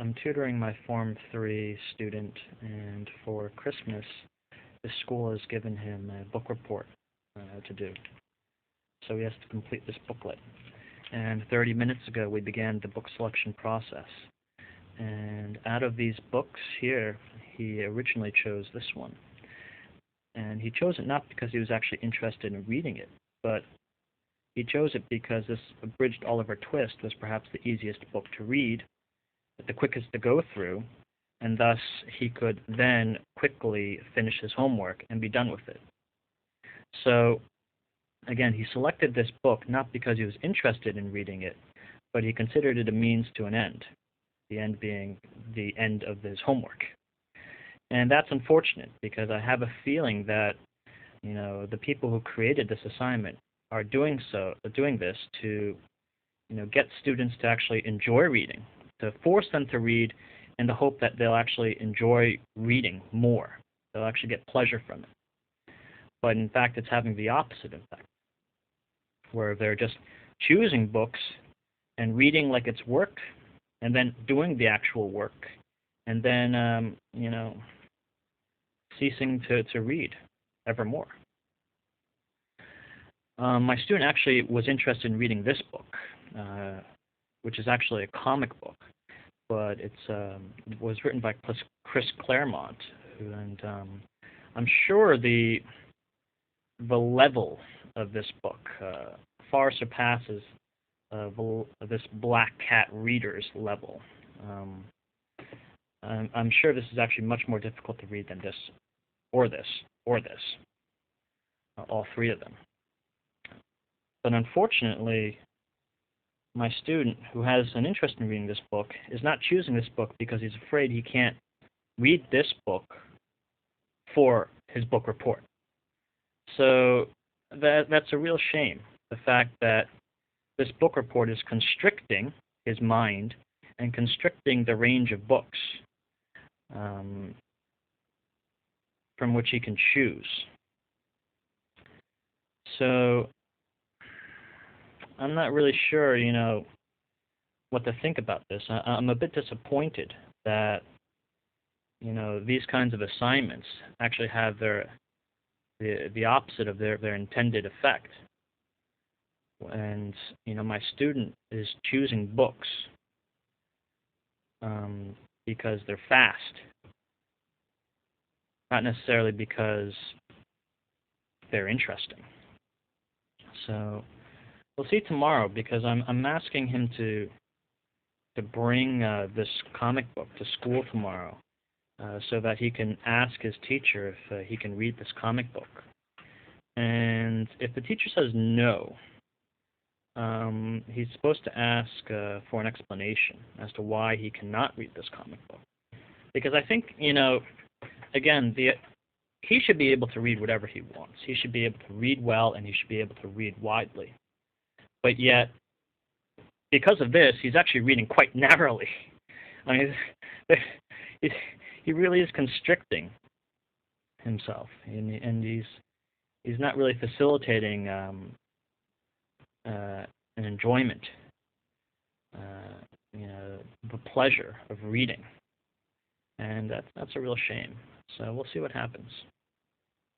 I'm tutoring my Form 3 student, and for Christmas, the school has given him a book report to do. So he has to complete this booklet. And 30 minutes ago, we began the book selection process. And out of these books here, he originally chose this one. And he chose it not because he was actually interested in reading it, but he chose it because this abridged Oliver Twist was perhaps the easiest book to read, the quickest to go through, and thus he could then quickly finish his homework and be done with it. So, again, he selected this book not because he was interested in reading it, but he considered it a means to an end, the end being the end of his homework. And that's unfortunate because I have a feeling that, the people who created this assignment are doing this to, get students to actually enjoy reading, to force them to read in the hope that they'll actually enjoy reading more. They'll actually get pleasure from it. But in fact, it's having the opposite effect, where they're just choosing books and reading like it's work, and then doing the actual work, and then, ceasing to read evermore. My student actually was interested in reading this book, which is actually a comic book, but it was written by Chris Claremont, and I'm sure the level of this book far surpasses this Black Cat reader's level. I'm sure this is actually much more difficult to read than this, or this, or this, all three of them. But unfortunately, my student, who has an interest in reading this book, is not choosing this book because he's afraid he can't read this book for his book report. So that's a real shame, the fact that this book report is constricting his mind and constricting the range of books from which he can choose. So I'm not really sure, what to think about this. I'm a bit disappointed that, these kinds of assignments actually have the opposite of their intended effect. And, my student is choosing books because they're fast, not necessarily because they're interesting. So we'll see tomorrow, because I'm asking him to bring this comic book to school tomorrow, so that he can ask his teacher if he can read this comic book. And if the teacher says no, he's supposed to ask for an explanation as to why he cannot read this comic book. Because I think, again, he should be able to read whatever he wants. He should be able to read well, and he should be able to read widely. But yet, because of this, he's actually reading quite narrowly. I mean, he really is constricting himself, and he's not really facilitating an enjoyment, the pleasure of reading, and that's a real shame. So we'll see what happens.